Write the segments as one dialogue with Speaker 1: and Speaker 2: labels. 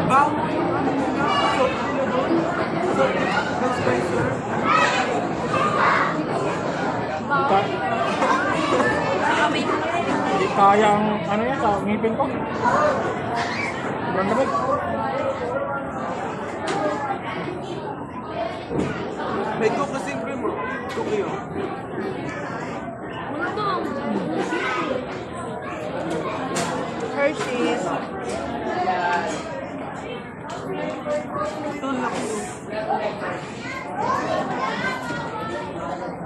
Speaker 1: Bago yung ano nila, salt nila doon. Salt ng spicer.
Speaker 2: Hindi kaya ang ano yan sa ngipin ko. Sobrang lamig.
Speaker 1: May coco kasing cream mo. Tokyo.
Speaker 3: Hershey's.
Speaker 1: Ito laki mo.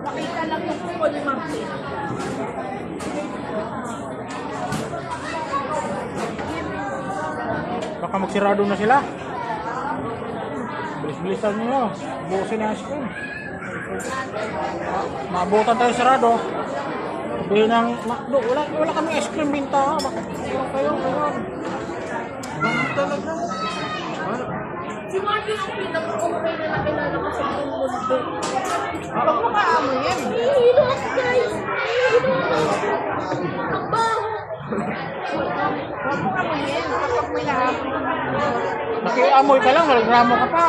Speaker 3: Nakita lang yung full muffin.
Speaker 2: Baka magsirado na sila. Bilis-bilisan nyo. Busin na ice cream. Maabutan tayo sarado. Sabihin ng McDo, wala kami ice cream binta. Bakit kayo?
Speaker 1: Bakit talaga?
Speaker 3: Si Marvin ang pinaka-okay na nakilala ko sa buong mundo. Huwag mo kaamoy yan. Hihilo ako guys. Hihilo ako. Ang baho. Huwag mo kaamoy yan. Kapag may naamoy.
Speaker 2: Nakiamoy ka lang, nagreklamo ka pa.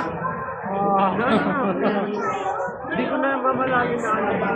Speaker 1: Hindi ko na mamalayo na ano ba.